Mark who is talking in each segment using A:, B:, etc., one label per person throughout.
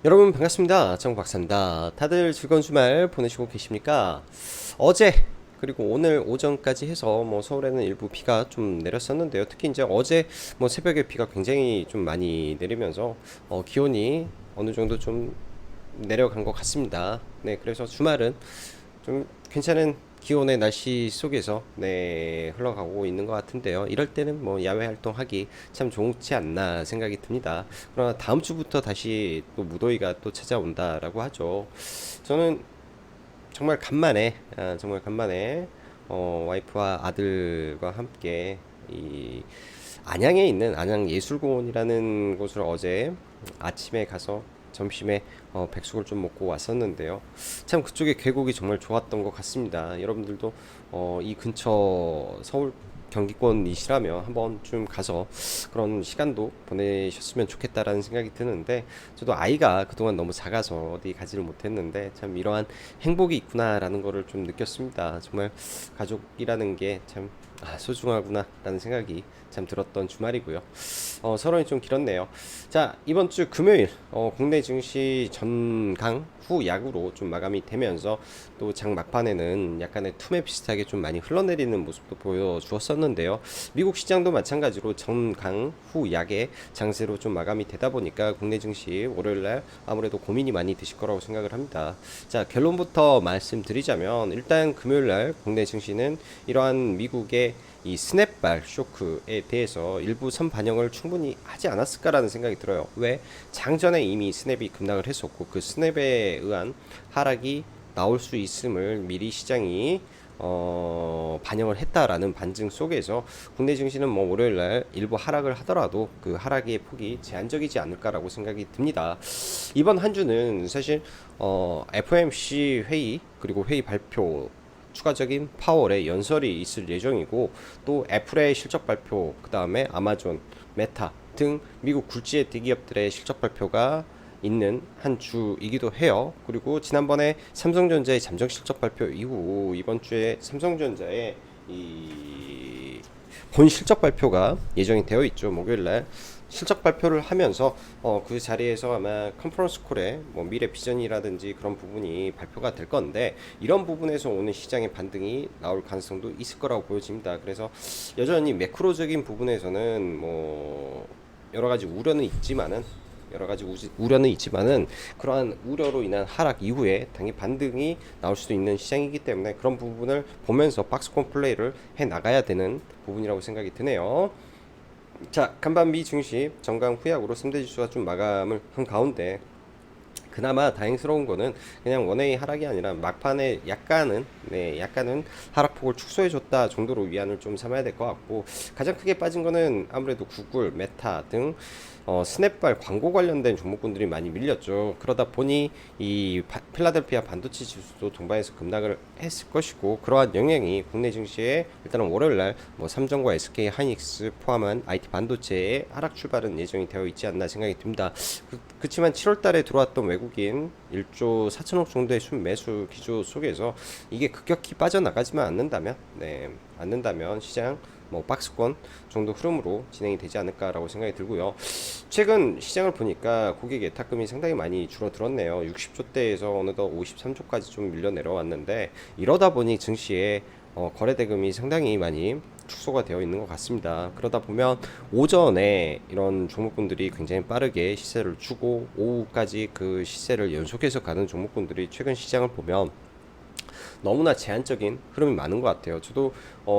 A: 여러분 반갑습니다. 정박사입니다. 다들 즐거운 주말 보내시고 계십니까? 어제 그리고 오늘 오전까지 해서 서울에는 일부 비가 좀 내렸었는데요. 특히 이제 어제 새벽에 비가 굉장히 좀 많이 내리면서 기온이 어느 정도 좀 내려간 것 같습니다. 네, 그래서 주말은 좀 괜찮은 기온의 날씨 속에서 흘러가고 있는 것 같은데요. 이럴 때는 야외 활동하기 참 좋지 않나 생각이 듭니다. 그러나 다음 주부터 다시 또 무더위가 또 찾아온다라고 하죠. 저는 정말 간만에 와이프와 아들과 함께 이 안양에 있는 안양예술공원이라는 곳을 어제 아침에 가서 점심에 백숙을 좀 먹고 왔었는데요. 참 그쪽에 계곡이 정말 좋았던 것 같습니다. 여러분들도 이 근처 서울 경기권이시라면 한번 좀 가서 그런 시간도 보내셨으면 좋겠다라는 생각이 드는데, 저도 아이가 그동안 너무 작아서 어디 가지를 못했는데 참 이러한 행복이 있구나라는 거를 좀 느꼈습니다. 정말 가족이라는 게 참 소중하구나라는 생각이 참 들었던 주말이고요. 서론이 좀 길었네요. 자, 이번 주 금요일 국내 증시 전강 후 약으로 좀 마감이 되면서 또 장 막판에는 약간의 투매 비슷하게 좀 많이 흘러내리는 모습도 보여주었었는데요. 미국 시장도 마찬가지로 전강 후 약의 장세로 좀 마감이 되다 보니까 국내 증시 월요일날 아무래도 고민이 많이 드실 거라고 생각을 합니다. 자, 결론부터 말씀드리자면 일단 금요일날 국내 증시는 이러한 미국의 이 스냅발 쇼크에 대해서 일부 선반영을 충분히 하지 않았을까라는 생각이 들어요. 왜? 장전에 이미 스냅이 급락을 했었고 그 스냅에 의한 하락이 나올 수 있음을 미리 시장이 반영을 했다라는 반증 속에서 국내 증시는 월요일날 일부 하락을 하더라도 그 하락의 폭이 제한적이지 않을까라고 생각이 듭니다. 이번 한 주는 사실 FOMC 회의 그리고 회의 발표, 추가적인 파월의 연설이 있을 예정이고, 또 애플의 실적 발표, 그 다음에 아마존, 메타 등 미국 굴지의 대기업들의 실적 발표가 있는 한 주이기도 해요. 그리고 지난번에 삼성전자의 잠정 실적 발표 이후 이번 주에 삼성전자의 이 본 실적 발표가 예정이 되어 있죠. 목요일날 실적 발표를 하면서 그 자리에서 아마 컨퍼런스 콜에 미래 비전이라든지 그런 부분이 발표가 될 건데, 이런 부분에서 오는 시장의 반등이 나올 가능성도 있을 거라고 보여집니다. 그래서 여전히 매크로적인 부분에서는 여러 가지 우려는 있지만은 그러한 우려로 인한 하락 이후에 당일 반등이 나올 수도 있는 시장이기 때문에 그런 부분을 보면서 박스권 플레이를 해 나가야 되는 부분이라고 생각이 드네요. 자, 간밤 미 증시 정강 후약으로 3대 지수가 좀 마감을 한 가운데, 그나마 다행스러운 거는 그냥 원웨이 하락이 아니라 막판에 약간은 하락폭을 축소해줬다 정도로 위안을 좀 삼아야 될 것 같고, 가장 크게 빠진 거는 아무래도 구글, 메타 등 스냅발 광고 관련된 종목군들이 많이 밀렸죠. 그러다 보니 이 필라델피아 반도체 지수도 동반해서 급락을 했을 것이고, 그러한 영향이 국내 증시에 일단은 월요일날 삼성과 SK 하이닉스 포함한 IT 반도체의 하락 출발은 예정이 되어 있지 않나 생각이 듭니다. 그렇지만 7월달에 들어왔던 외국인 1조 4천억 정도의 순매수 기조 속에서 이게 급격히 빠져나가지만 않는다면 시장 박스권 정도 흐름으로 진행이 되지 않을까라고 생각이 들고요. 최근 시장을 보니까 고객 예탁금이 상당히 많이 줄어들었네요. 60조대에서 어느덧 53조까지 좀 밀려 내려왔는데, 이러다 보니 증시에 거래 대금이 상당히 많이 축소가 되어 있는 것 같습니다. 그러다 보면 오전에 이런 종목군들이 굉장히 빠르게 시세를 주고 오후까지 그 시세를 연속해서 가는 종목군들이 최근 시장을 보면 너무나 제한적인 흐름이 많은 것 같아요. 저도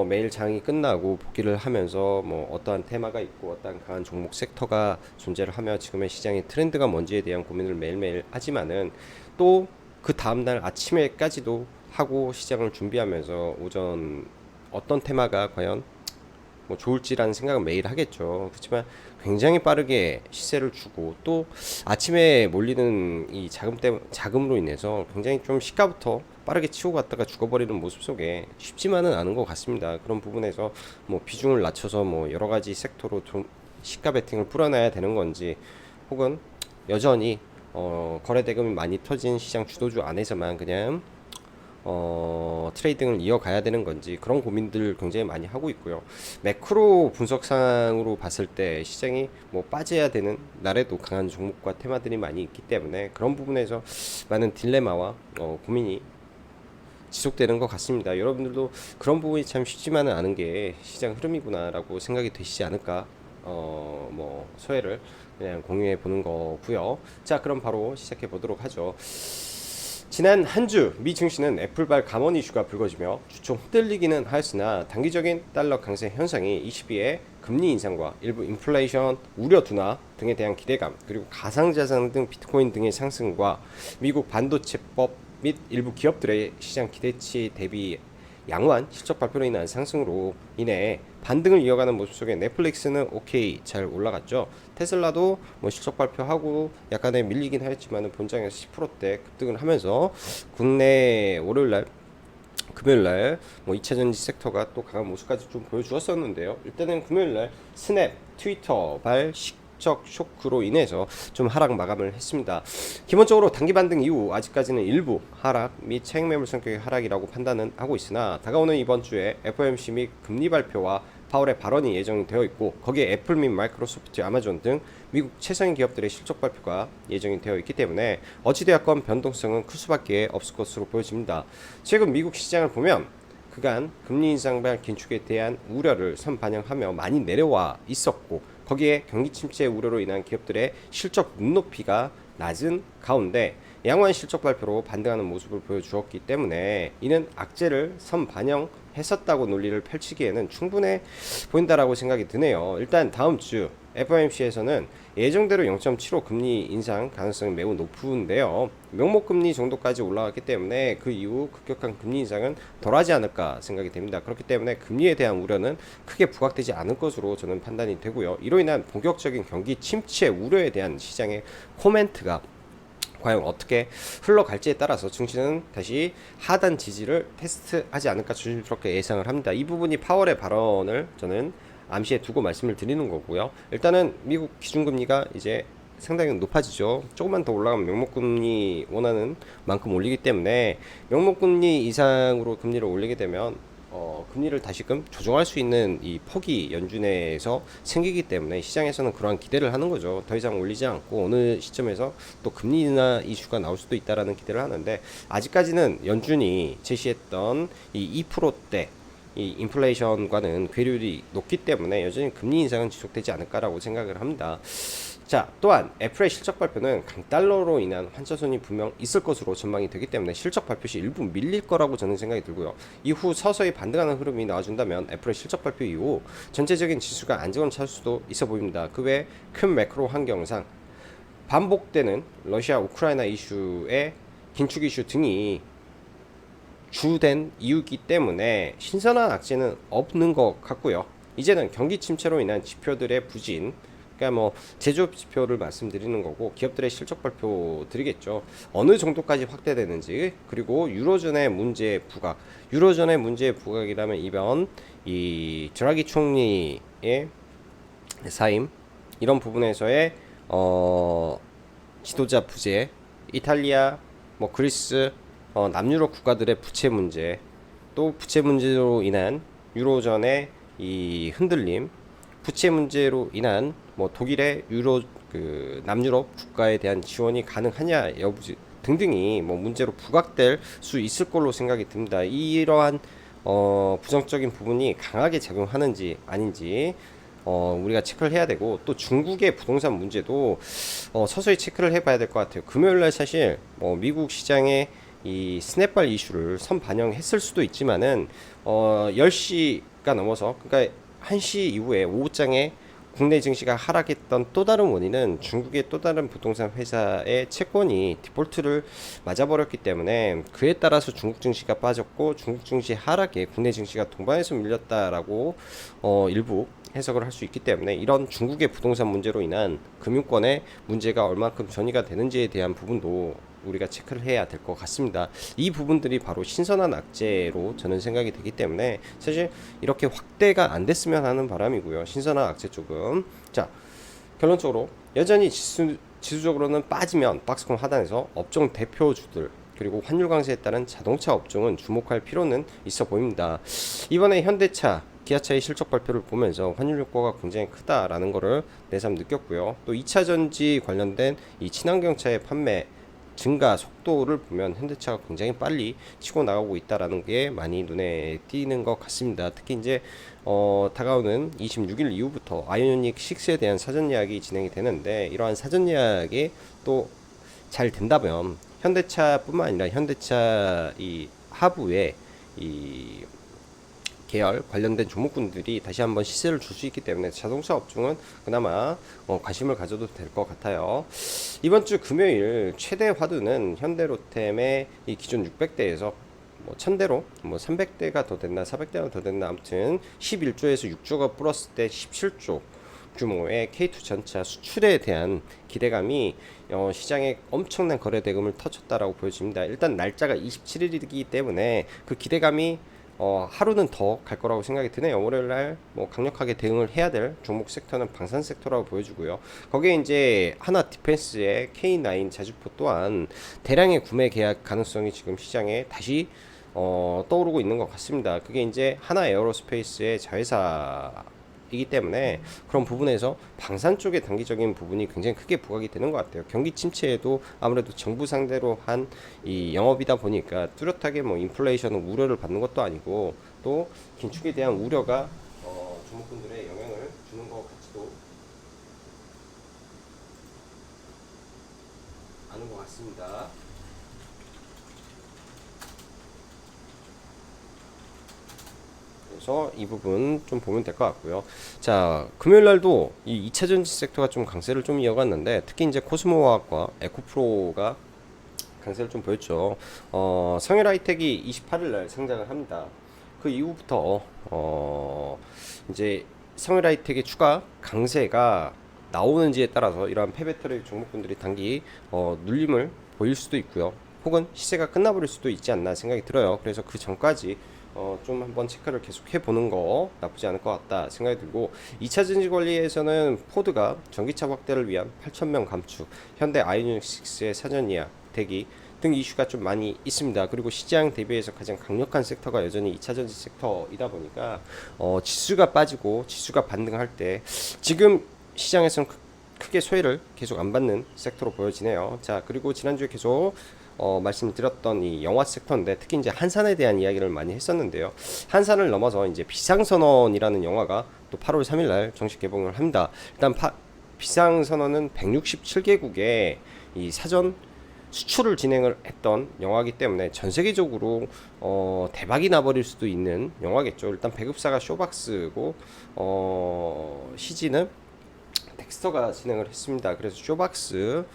A: 매일 장이 끝나고 복귀를 하면서 어떠한 테마가 있고 어떠한 강한 종목 섹터가 존재를 하며 지금의 시장의 트렌드가 뭔지에 대한 고민을 매일매일 하지만은, 또 그 다음날 아침에까지도 하고 시장을 준비하면서 오전 어떤 테마가 과연 좋을지라는 생각은 매일 하겠죠. 그렇지만 굉장히 빠르게 시세를 주고 또 아침에 몰리는 이 자금으로 인해서 굉장히 좀 시가부터 빠르게 치고 갔다가 죽어버리는 모습 속에 쉽지만은 않은 것 같습니다. 그런 부분에서 비중을 낮춰서 여러 가지 섹터로 좀 시가 베팅을 풀어놔야 되는 건지, 혹은 여전히 거래 대금이 많이 터진 시장 주도주 안에서만 그냥 트레이딩을 이어가야 되는 건지 그런 고민들 굉장히 많이 하고 있고요. 매크로 분석상으로 봤을 때 시장이 뭐 빠져야 되는 날에도 강한 종목과 테마들이 많이 있기 때문에 그런 부분에서 많은 딜레마와 고민이 지속되는 것 같습니다. 여러분들도 그런 부분이 참 쉽지만은 않은 게 시장 흐름이구나라고 생각이 되시지 않을까 뭐 소회를 그냥 공유해 보는 거고요. 자, 그럼 바로 시작해 보도록 하죠. 지난 한 주 미 증시는 애플발 감원 이슈가 불거지며 주총 흔들리기는 하였으나 단기적인 달러 강세 현상이 22의 금리 인상과 일부 인플레이션 우려 둔화 등에 대한 기대감, 그리고 가상자산 등 비트코인 등의 상승과 미국 반도체법 및 일부 기업들의 시장 기대치 대비 양호한 실적 발표로 인한 상승으로 인해 반등을 이어가는 모습 속에 넷플릭스는 오케이 잘 올라갔죠. 테슬라도 뭐 실적 발표하고 약간의 밀리긴 하였지만 본장에서 10%대 급등을 하면서 국내 월요일날 금요일날 뭐 2차전지 섹터가 또 강한 모습까지 좀 보여주었었는데요. 일단은 금요일날 스냅, 트위터 발 실적 쇼크로 인해서 좀 하락 마감을 했습니다. 기본적으로 단기 반등 이후 아직까지는 일부 하락 및 차익 매물 성격의 하락이라고 판단은 하고 있으나 다가오는 이번 주에 FOMC 및 금리 발표와 파월의 발언이 예정되어 있고 거기에 애플 및 마이크로소프트, 아마존 등 미국 최상위 기업들의 실적 발표가 예정이 되어 있기 때문에 어찌되었건 변동성은 클 수밖에 없을 것으로 보여집니다. 최근 미국 시장을 보면 그간 금리 인상발 긴축에 대한 우려를 선반영하며 많이 내려와 있었고 거기에 경기 침체 우려로 인한 기업들의 실적 눈높이가 낮은 가운데 양호한 실적 발표로 반등하는 모습을 보여주었기 때문에 이는 악재를 선반영했었다고 논리를 펼치기에는 충분해 보인다라고 생각이 드네요. 일단 다음 주 FOMC에서는 예정대로 0.75 금리 인상 가능성이 매우 높은데요. 명목금리 정도까지 올라갔기 때문에 그 이후 급격한 금리 인상은 덜하지 않을까 생각이 됩니다. 그렇기 때문에 금리에 대한 우려는 크게 부각되지 않을 것으로 저는 판단이 되고요. 이로 인한 본격적인 경기 침체 우려에 대한 시장의 코멘트가 과연 어떻게 흘러갈지에 따라서 증시는 다시 하단 지지를 테스트하지 않을까 조심스럽게 예상을 합니다. 이 부분이 파월의 발언을 저는 암시에 두고 말씀을 드리는 거고요. 일단은 미국 기준금리가 이제 상당히 높아지죠. 조금만 더 올라가면 명목금리 원하는 만큼 올리기 때문에 명목금리 이상으로 금리를 올리게 되면 금리를 다시금 조정할 수 있는 이 폭이 연준에서 생기기 때문에 시장에서는 그러한 기대를 하는 거죠. 더 이상 올리지 않고 어느 시점에서 또 금리 인하 이슈가 나올 수도 있다라는 기대를 하는데 아직까지는 연준이 제시했던 이 2%대 이 인플레이션과는 괴리율이 높기 때문에 여전히 금리 인상은 지속되지 않을까라고 생각을 합니다. 자, 또한 애플의 실적 발표는 강달러로 인한 환차손이 분명 있을 것으로 전망이 되기 때문에 실적 발표 시 일부 밀릴 거라고 저는 생각이 들고요. 이후 서서히 반등하는 흐름이 나와준다면 애플의 실적 발표 이후 전체적인 지수가 안정을 찾을 수도 있어 보입니다. 그 외 큰 매크로 환경상 반복되는 러시아 우크라이나 이슈의 긴축 이슈 등이 주된 이유이기 때문에 신선한 악재는 없는 것 같고요. 이제는 경기 침체로 인한 지표들의 부진, 그러니까 뭐 제조업 지표를 말씀드리는 거고 기업들의 실적 발표 드리겠죠. 어느 정도까지 확대되는지, 그리고 유로존의 문제 부각, 유로존의 문제 부각이라면 이번 이 드라기 총리의 사임 이런 부분에서의 지도자 부재, 이탈리아, 뭐 그리스, 남유럽 국가들의 부채 문제, 또 부채 문제로 인한 유로존의 이 흔들림, 부채 문제로 인한 뭐 독일의 유로 그 남유럽 국가에 대한 지원이 가능하냐 여부지 등등이 뭐 문제로 부각될 수 있을 걸로 생각이 듭니다. 이러한 부정적인 부분이 강하게 작용하는지 아닌지 우리가 체크를 해야 되고, 또 중국의 부동산 문제도 서서히 체크를 해봐야 될 것 같아요. 금요일날 사실 미국 시장의 이 스냅발 이슈를 선반영했을 수도 있지만은 10시가 넘어서, 그러니까 1시 이후에 오후장에 국내 증시가 하락했던 또 다른 원인은 중국의 또 다른 부동산 회사의 채권이 디폴트를 맞아버렸기 때문에 그에 따라서 중국 증시가 빠졌고 중국 증시 하락에 국내 증시가 동반해서 밀렸다라고 일부 해석을 할 수 있기 때문에 이런 중국의 부동산 문제로 인한 금융권의 문제가 얼마큼 전이가 되는지에 대한 부분도 우리가 체크를 해야 될 것 같습니다. 이 부분들이 바로 신선한 악재로 저는 생각이 되기 때문에 사실 이렇게 확대가 안 됐으면 하는 바람이고요. 신선한 악재 쪽은, 자, 결론적으로 여전히 지수적으로는 빠지면 박스권 하단에서 업종 대표주들, 그리고 환율 강세에 따른 자동차 업종은 주목할 필요는 있어 보입니다. 이번에 현대차, 기아차의 실적 발표를 보면서 환율 효과가 굉장히 크다라는 거를 내삼 느꼈고요. 또 2차 전지 관련된 이 친환경차의 판매 증가 속도를 보면 현대차가 굉장히 빨리 치고 나가고 있다라는 게 많이 눈에 띄는 것 같습니다. 특히 이제 다가오는 26일 이후부터 아이오닉 6에 대한 사전 예약이 진행이 되는데, 이러한 사전 예약이 또 잘 된다면 현대차뿐만 아니라 현대차 이 하부에 이 계열 관련된 종목군들이 다시 한번 시세를 줄 수 있기 때문에 자동차 업종은 그나마 관심을 가져도 될 것 같아요. 이번 주 금요일 최대 화두는 현대로템의 이 기존 600대에서 뭐 1000대로 뭐 300대가 더 됐나 400대가 더 됐나 아무튼 11조에서 6조가 플러스 때 17조 규모의 K2 전차 수출에 대한 기대감이 시장에 엄청난 거래 대금을 터쳤다라고 보여집니다. 일단 날짜가 27일이기 때문에 그 기대감이 하루는 더 갈 거라고 생각이 드네요. 월요일 날뭐 강력하게 대응을 해야 될 종목 섹터는 방산 섹터라고 보여주고요. 거기에 이제 하나 디펜스의 K9 자주포 또한 대량의 구매 계약 가능성이 지금 시장에 다시 떠오르고 있는 것 같습니다. 그게 이제 하나 에어로스페이스의 자회사이기 때문에 그런 부분에서 방산 쪽의 단기적인 부분이 굉장히 크게 부각이 되는 것 같아요. 경기 침체에도 아무래도 정부 상대로 한 이 영업이다 보니까 뚜렷하게 뭐 인플레이션은 우려를 받는 것도 아니고 또 긴축에 대한 우려가 종목군들의 영향을 주는 것 같지도 않은 것 같습니다. 그래서 이 부분 좀 보면 될 것 같고요. 자, 금요일 날도 이 2차 전지 섹터가 좀 강세를 좀 이어갔는데, 특히 이제 코스모화학과 에코프로가 강세를 좀 보였죠. 성일 하이텍이 28일 날 상장을 합니다. 그 이후부터 이제 성일 하이텍의 추가 강세가 나오는지에 따라서 이러한 폐배터리 종목군들이 단기 눌림을 보일 수도 있고요. 혹은 시세가 끝나버릴 수도 있지 않나 생각이 들어요. 그래서 그 전까지 좀 한번 체크를 계속 해보는 거 나쁘지 않을 것 같다 생각이 들고, 2차 전지 관리에서는 포드가 전기차 확대를 위한 8,000명 감축, 현대 아이오닉 6의 사전 예약 대기 등 이슈가 좀 많이 있습니다. 그리고 시장 대비해서 가장 강력한 섹터가 여전히 2차 전지 섹터이다 보니까 지수가 빠지고 지수가 반등할 때 지금 시장에서는 크게 소외를 계속 안 받는 섹터로 보여지네요. 자, 그리고 지난주에 계속 말씀드렸던 이 영화 섹터인데, 특히 이제 한산에 대한 이야기를 많이 했었는데요. 한산을 넘어서 이제 비상선언이라는 영화가 또 8월 3일 날 정식 개봉을 합니다. 일단 비상선언은 167개국에 이 사전 수출을 진행을 했던 영화이기 때문에 전 세계적으로 대박이 나버릴 수도 있는 영화겠죠. 일단 배급사가 쇼박스고 CG는 덱스터가 진행을 했습니다. 그래서 쇼박스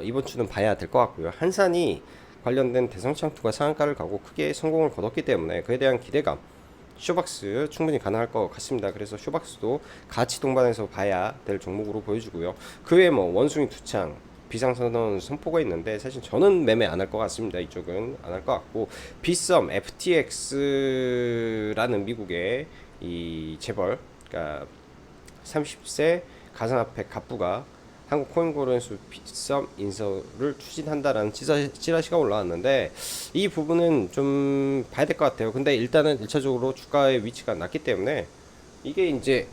A: 이번 주는 봐야 될 것 같고요. 한산이 관련된 대성창투가 상한가를 가고 크게 성공을 거뒀기 때문에 그에 대한 기대감 쇼박스 충분히 가능할 것 같습니다. 그래서 쇼박스도 같이 동반해서 봐야 될 종목으로 보여주고요. 그 외에 뭐 원숭이 투창 비상선언 선포가 있는데 사실 저는 매매 안 할 것 같습니다. 이쪽은 안 할 것 같고, 비썸 FTX라는 미국의 이 재벌, 그러니까 30세 가상화폐 갑부가 한국 코인고르에서 비썸 인서를 추진한다라는 찌라시가 올라왔는데, 이 부분은 좀 봐야 될 것 같아요. 근데 일단은 1차적으로 주가의 위치가 낮기 때문에 이게 이제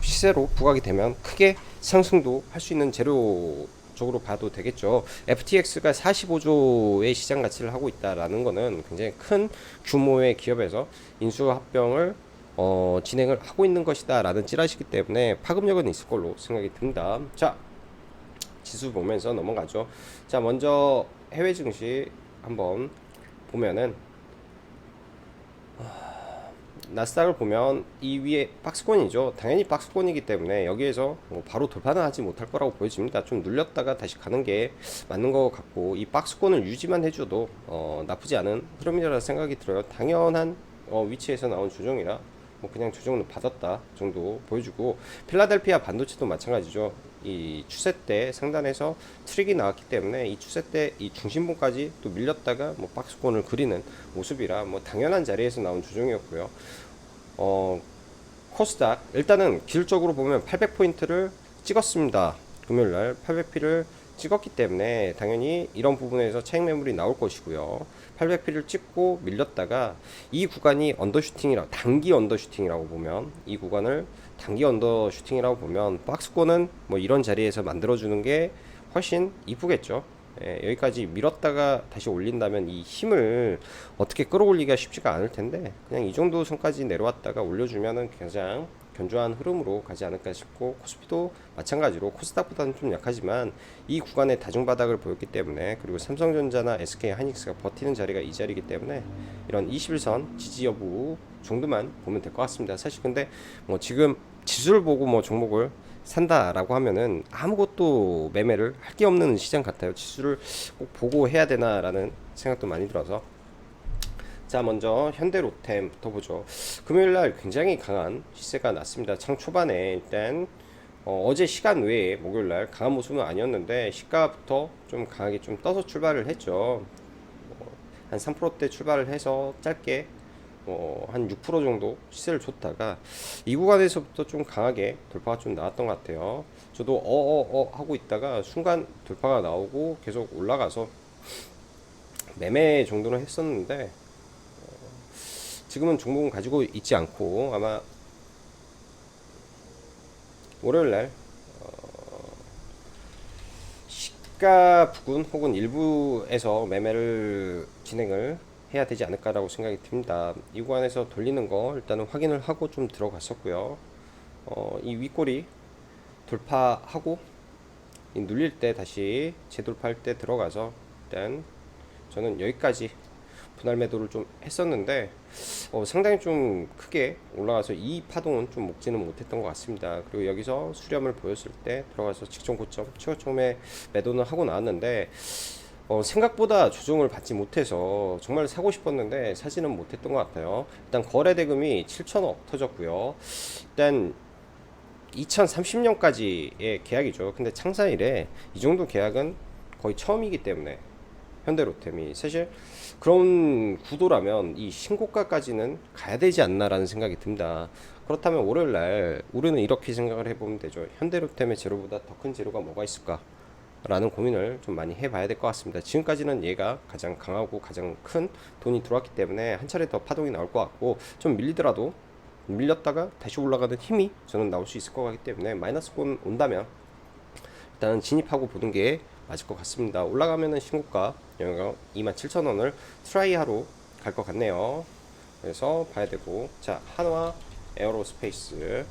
A: 시세로 부각이 되면 크게 상승도 할 수 있는 재료 쪽으로 봐도 되겠죠. FTX가 45조의 시장 가치를 하고 있다라는 거는 굉장히 큰 규모의 기업에서 인수합병을 진행을 하고 있는 것이다 라는 찌라시기 때문에 파급력은 있을 걸로 생각이 듭니다. 자, 지수 보면서 넘어가죠. 자, 먼저 해외 증시 한번 보면은 나스닥을 보면 이 위에 박스권이죠. 당연히 박스권이기 때문에 여기에서 뭐 바로 돌파는 하지 못할 거라고 보여집니다. 좀 눌렸다가 다시 가는 게 맞는 것 같고, 이 박스권을 유지만 해줘도 나쁘지 않은 흐름이라는 생각이 들어요. 당연한 위치에서 나온 조정이라 뭐 그냥 조정을 받았다 정도 보여주고, 필라델피아 반도체도 마찬가지죠. 이 추세 때 상단에서 트릭이 나왔기 때문에 이 추세 때 이 중심봉까지 또 밀렸다가 뭐 박스권을 그리는 모습이라 뭐 당연한 자리에서 나온 조정이었고요. 코스닥 일단은 기술적으로 보면 800포인트를 찍었습니다. 금요일날 800P를 찍었기 때문에 당연히 이런 부분에서 차익 매물이 나올 것이고요. 800P를 찍고 밀렸다가 이 구간이 언더슈팅이라고, 단기 언더슈팅이라고 보면, 이 구간을 단기 언더슈팅이라고 보면 박스권은 뭐 이런 자리에서 만들어주는 게 훨씬 이쁘겠죠. 예, 여기까지 밀었다가 다시 올린다면 이 힘을 어떻게 끌어올리기가 쉽지가 않을 텐데, 그냥 이 정도 선까지 내려왔다가 올려주면은 가장 견조한 흐름으로 가지 않을까 싶고, 코스피도 마찬가지로 코스닥보다는 좀 약하지만 이 구간에 다중바닥을 보였기 때문에, 그리고 삼성전자나 SK 하이닉스가 버티는 자리가 이 자리이기 때문에 이런 21선 지지 여부 정도만 보면 될 것 같습니다. 사실 근데 뭐 지금 지수를 보고 뭐 종목을 산다라고 하면은 아무것도 매매를 할 게 없는 시장 같아요. 지수를 꼭 보고 해야 되나라는 생각도 많이 들어서. 자, 먼저 현대로템부터 보죠. 금요일날 굉장히 강한 시세가 났습니다. 장 초반에 일단 어제 시간 외에 목요일날 강한 모습은 아니었는데 시가부터 좀 강하게 좀 떠서 출발을 했죠. 한 3%대 출발을 해서 짧게 한 6% 정도 시세를 줬다가 이 구간에서부터 좀 강하게 돌파가 좀 나왔던 것 같아요. 저도 하고 있다가 순간 돌파가 나오고 계속 올라가서 매매 정도는 했었는데 지금은 종목은 가지고 있지 않고 아마 월요일날 시가 부근 혹은 일부에서 매매를 진행을 해야 되지 않을까라고 생각이 듭니다. 이 구간에서 돌리는 거 일단은 확인을 하고 좀 들어갔었고요. 이 윗꼬리 돌파하고 이 눌릴 때 다시 재돌파할 때 들어가서 일단 저는 여기까지 분할 매도를 좀 했었는데 상당히 좀 크게 올라가서 이 파동은 좀 먹지는 못했던 것 같습니다. 그리고 여기서 수렴을 보였을 때 들어가서 직전 고점 최고점에 매도는 하고 나왔는데 생각보다 조정을 받지 못해서 정말 사고 싶었는데 사지는 못했던 것 같아요. 일단 거래 대금이 7천억 터졌고요. 일단 2030년까지의 계약이죠. 근데 창사 이래 이 정도 계약은 거의 처음이기 때문에 현대로템이 사실 그런 구도라면 이 신고가까지는 가야 되지 않나라는 생각이 듭니다. 그렇다면 월요일날 우리는 이렇게 생각을 해보면 되죠. 현대로템의 재료보다 더 큰 재료가 뭐가 있을까? 라는 고민을 좀 많이 해봐야 될 것 같습니다. 지금까지는 얘가 가장 강하고 가장 큰 돈이 들어왔기 때문에 한 차례 더 파동이 나올 것 같고, 좀 밀리더라도 밀렸다가 다시 올라가는 힘이 저는 나올 수 있을 것 같기 때문에 마이너스권 온다면 일단 진입하고 보는 게 맞을 것 같습니다. 올라가면은 신고가 27,000원을 트라이하러 갈 것 같네요. 그래서 봐야 되고, 자, 한화 에어로스페이스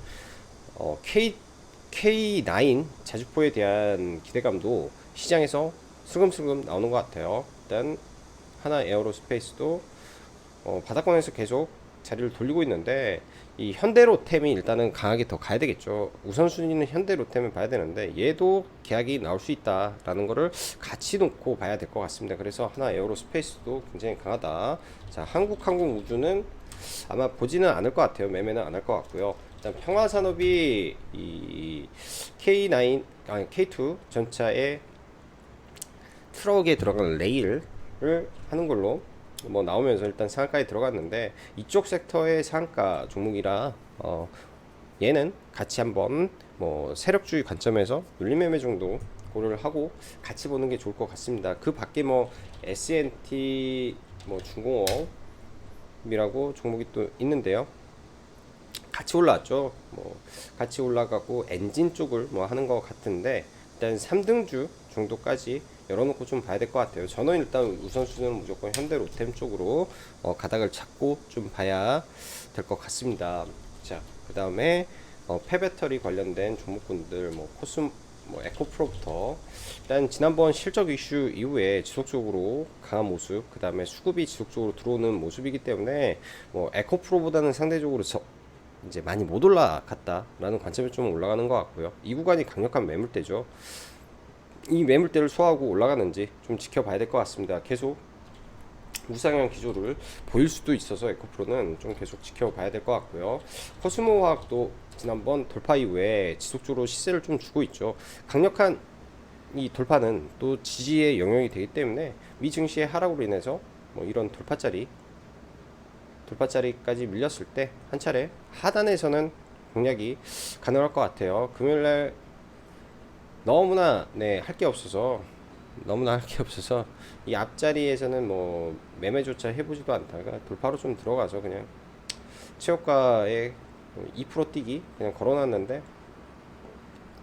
A: K9 자주포에 대한 기대감도 시장에서 슬금슬금 나오는 것 같아요. 일단 하나 에어로스페이스도 바닥권에서 계속 자리를 돌리고 있는데 이 현대로템이 일단은 강하게 더 가야 되겠죠. 우선순위는 현대로템을 봐야 되는데 얘도 계약이 나올 수 있다라는 거를 같이 놓고 봐야 될 것 같습니다. 그래서 하나 에어로스페이스도 굉장히 강하다. 자, 한국항공우주는 아마 보지는 않을 것 같아요. 매매는 안 할 것 같고요. 일단 평화산업이 이 K9 아니 K2 전차에 트럭에 들어가는 레일을 하는 걸로 뭐 나오면서 일단 상한가에 들어갔는데 이쪽 섹터의 상한가 종목이라 얘는 같이 한번 뭐 세력주의 관점에서 눌림매매 정도 고려를 하고 같이 보는 게 좋을 것 같습니다. 그 밖에 뭐 S&T 뭐 중공업이라고 종목이 또 있는데요. 같이 올라왔죠. 뭐 같이 올라가고 엔진 쪽을 뭐 하는 것 같은데 일단 3등주 정도까지 열어놓고 좀 봐야 될 것 같아요. 저는 일단 우선순위는 무조건 현대로템 쪽으로 가닥을 잡고 좀 봐야 될 것 같습니다. 자, 그 다음에 폐배터리 관련된 종목군들 뭐 코스 뭐 에코프로부터 일단 지난번 실적 이슈 이후에 지속적으로 강한 모습, 그 다음에 수급이 지속적으로 들어오는 모습이기 때문에 뭐 에코프로보다는 상대적으로 이제 많이 못 올라갔다라는 관점에 좀 올라가는 것 같고요. 이 구간이 강력한 매물대죠. 이 매물대를 소화하고 올라가는지 좀 지켜봐야 될 것 같습니다. 계속 우상향 기조를 보일 수도 있어서 에코프로는 좀 계속 지켜봐야 될 것 같고요. 코스모화학도 지난번 돌파 이후에 지속적으로 시세를 좀 주고 있죠. 강력한 이 돌파는 또 지지의 영역이 되기 때문에 미 증시의 하락으로 인해서 뭐 이런 돌파자리까지 밀렸을 때 한 차례 하단에서는 공략이 가능할 것 같아요. 금요일날 너무나 네, 할 게 없어서 너무나 할 게 없어서 이 앞자리에서는 뭐 매매조차 해보지도 않다가 돌파로 좀 들어가서 그냥 최고가에 2% 뛰기 그냥 걸어놨는데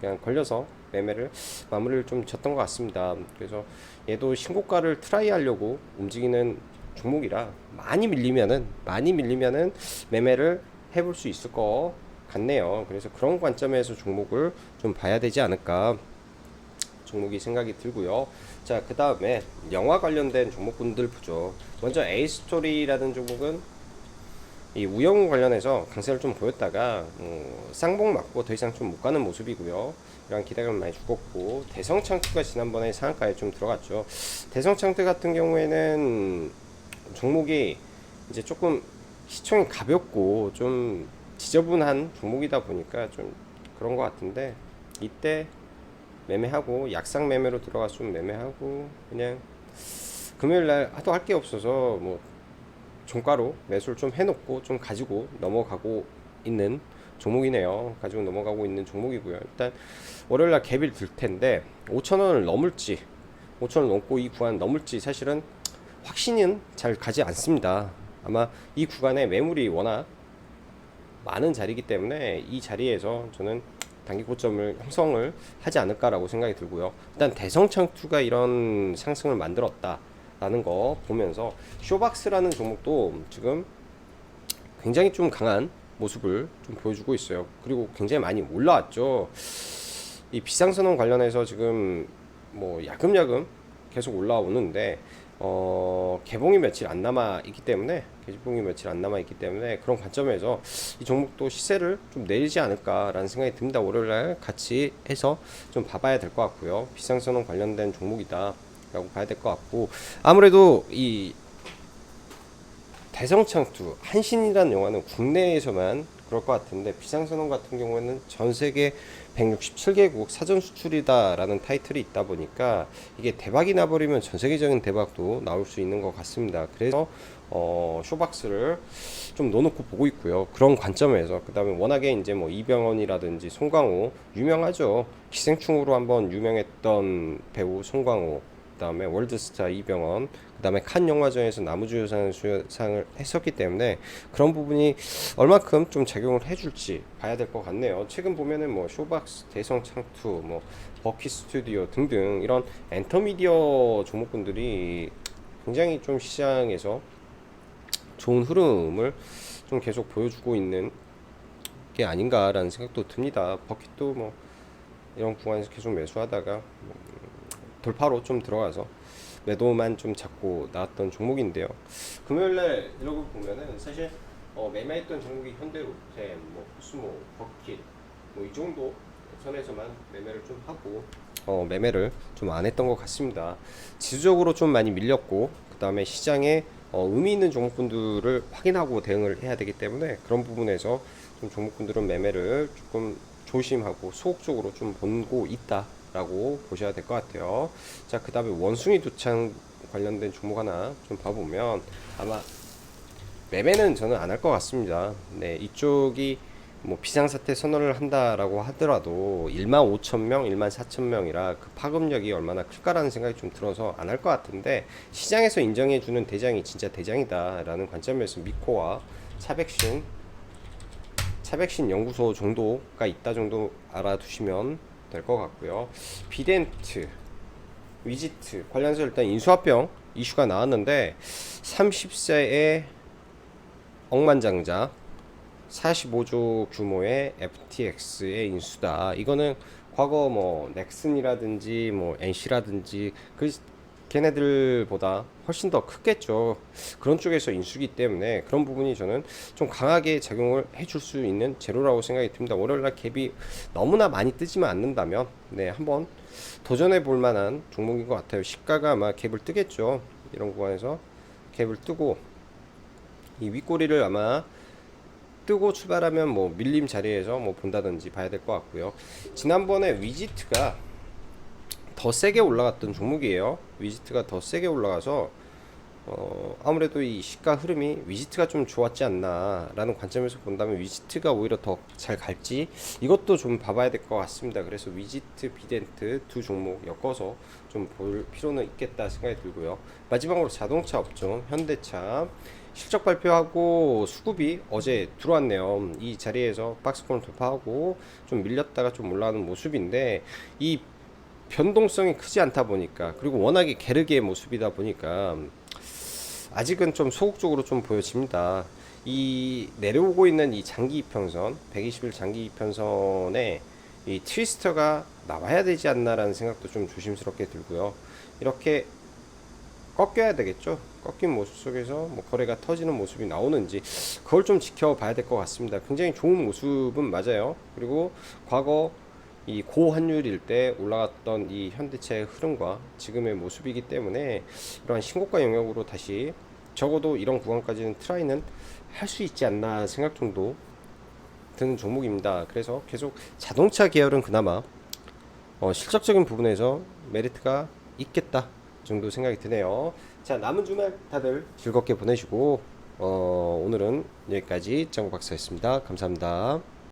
A: 그냥 걸려서 매매를 마무리를 좀 졌던 것 같습니다. 그래서 얘도 신고가를 트라이 하려고 움직이는 종목이라 많이 밀리면은 매매를 해볼 수 있을 것 같네요. 그래서 그런 관점에서 종목을 좀 봐야 되지 않을까 종목이 생각이 들고요. 자, 그 다음에 영화 관련된 종목군들 보죠. 먼저 에이스토리라는 종목은 이 우영우 관련해서 강세를 좀 보였다가 쌍봉 맞고 더 이상 좀 못 가는 모습이고요. 이런 기대감을 많이 죽었고 대성창투가 지난번에 상한가에 좀 들어갔죠. 대성창투 같은 경우에는 종목이 이제 조금 시총이 가볍고 좀 지저분한 종목이다 보니까 좀 그런 것 같은데 이때 매매하고 약상 매매로 들어가서 좀 매매하고 그냥 금요일날 하도 할 게 없어서 뭐 종가로 매수를 좀 해놓고 좀 가지고 넘어가고 있는 종목이네요. 가지고 넘어가고 있는 종목이고요. 일단 월요일날 갭일 들 텐데 5,000원을 넘을지 5,000원 넘고 이 구간 넘을지 사실은 확신은 잘 가지 않습니다. 아마 이 구간에 매물이 워낙 많은 자리이기 때문에 이 자리에서 저는 단기 고점을 형성을 하지 않을까라고 생각이 들고요. 일단 대성창투가 이런 상승을 만들었다라는 거 보면서 쇼박스라는 종목도 지금 굉장히 좀 강한 모습을 좀 보여주고 있어요. 그리고 굉장히 많이 올라왔죠. 이 비상선언 관련해서 지금 뭐 야금야금 계속 올라오는데 개봉이 며칠 안 남아 있기 때문에 그런 관점에서 이 종목도 시세를 좀 내리지 않을까라는 생각이 듭니다. 월요일날 같이 해서 좀 봐봐야 될 것 같고요. 비상선언 관련된 종목이다라고 봐야 될 것 같고 아무래도 이 대성창투 한신이라는 영화는 국내에서만 그럴 것 같은데 비상선언 같은 경우에는 전 세계 167개국 사전 수출이다라는 타이틀이 있다 보니까 이게 대박이 나버리면 전 세계적인 대박도 나올 수 있는 것 같습니다. 그래서 쇼박스를 좀 넣어놓고 보고 있고요. 그런 관점에서 그 다음에 워낙에 이제 뭐 이병헌이라든지 송강호 유명하죠. 기생충으로 한번 유명했던 배우 송강호, 그 다음에 월드스타 이병헌, 그 다음에 칸 영화제에서 나무주연상 수상을 했었기 때문에 그런 부분이 얼마큼 좀 작용을 해줄지 봐야 될 것 같네요. 최근 보면은 뭐 쇼박스, 대성창투, 뭐 버키 스튜디오 등등 이런 엔터미디어 종목군들이 굉장히 좀 시장에서 좋은 흐름을 좀 계속 보여주고 있는 게 아닌가라는 생각도 듭니다. 버킷도 뭐 이런 구간에서 계속 매수하다가 돌파로 좀 들어가서 매도만 좀 잡고 나왔던 종목인데요. 금요일날 이러고 보면은 사실 매매했던 종목이 현대로템, 뭐 코스모, 버킷 뭐 이 정도 선에서만 매매를 좀 하고 매매를 좀 안 했던 것 같습니다. 지수적으로 좀 많이 밀렸고 그 다음에 시장에 의미 있는 종목군들을 확인하고 대응을 해야 되기 때문에 그런 부분에서 좀 종목군들은 매매를 조금 조심하고 소극적으로 좀 보고 있다라고 보셔야 될 것 같아요. 자, 그 다음에 원숭이 두창 관련된 종목 하나 좀 봐보면 아마 매매는 저는 안 할 것 같습니다. 네, 이쪽이 뭐 비상사태 선언을 한다라고 하더라도 15,000명, 14,000명이라 그 파급력이 얼마나 클까라는 생각이 좀 들어서 안 할 것 같은데 시장에서 인정해주는 대장이 진짜 대장이다라는 관점에서 미코와 차백신 연구소 정도가 있다 정도 알아두시면 될 것 같고요. 비덴트, 위지트 관련해서 일단 인수합병 이슈가 나왔는데 30세의 억만장자 45조 규모의 FTX의 인수다. 이거는 과거 뭐 넥슨이라든지 뭐 NC라든지 그 걔네들보다 훨씬 더 크겠죠. 그런 쪽에서 인수기 때문에 그런 부분이 저는 좀 강하게 작용을 해줄 수 있는 재료라고 생각이 듭니다. 월요일날 갭이 너무나 많이 뜨지만 않는다면 네 한번 도전해 볼 만한 종목인 것 같아요. 시가가 아마 갭을 뜨겠죠. 이런 구간에서 갭을 뜨고 이 윗꼬리를 아마 뜨고 출발하면 뭐 밀림 자리에서 뭐 본다든지 봐야 될 것 같고요. 지난번에 위지트가 더 세게 올라갔던 종목이에요. 위지트가 더 세게 올라가서 아무래도 이 시가 흐름이 위지트가 좀 좋았지 않나라는 관점에서 본다면 위지트가 오히려 더 잘 갈지 이것도 좀 봐봐야 될 것 같습니다. 그래서 위지트, 비덴트 두 종목 엮어서 좀 볼 필요는 있겠다 생각이 들고요. 마지막으로 자동차 업종 현대차 실적 발표하고 수급이 어제 들어왔네요. 이 자리에서 박스권을 돌파하고 좀 밀렸다가 좀 올라가는 모습인데 이 변동성이 크지 않다 보니까 그리고 워낙에 게르기의 모습이다 보니까 아직은 좀 소극적으로 좀 보여집니다. 이 내려오고 있는 이 장기 이평선 120일 장기 이평선에 이 트위스터가 나와야 되지 않나라는 생각도 좀 조심스럽게 들고요. 이렇게 꺾여야 되겠죠. 꺾인 모습 속에서 뭐 거래가 터지는 모습이 나오는지 그걸 좀 지켜봐야 될 것 같습니다. 굉장히 좋은 모습은 맞아요. 그리고 과거 이 고환율일 때 올라갔던 이 현대차의 흐름과 지금의 모습이기 때문에 이러한 신고가 영역으로 다시 적어도 이런 구간까지는 트라이는 할 수 있지 않나 생각 정도 드는 종목입니다. 그래서 계속 자동차 계열은 그나마 실적적인 부분에서 메리트가 있겠다 정도 생각이 드네요. 자, 남은 주말 다들 즐겁게 보내시고 오늘은 여기까지 짱구 박사였습니다. 감사합니다.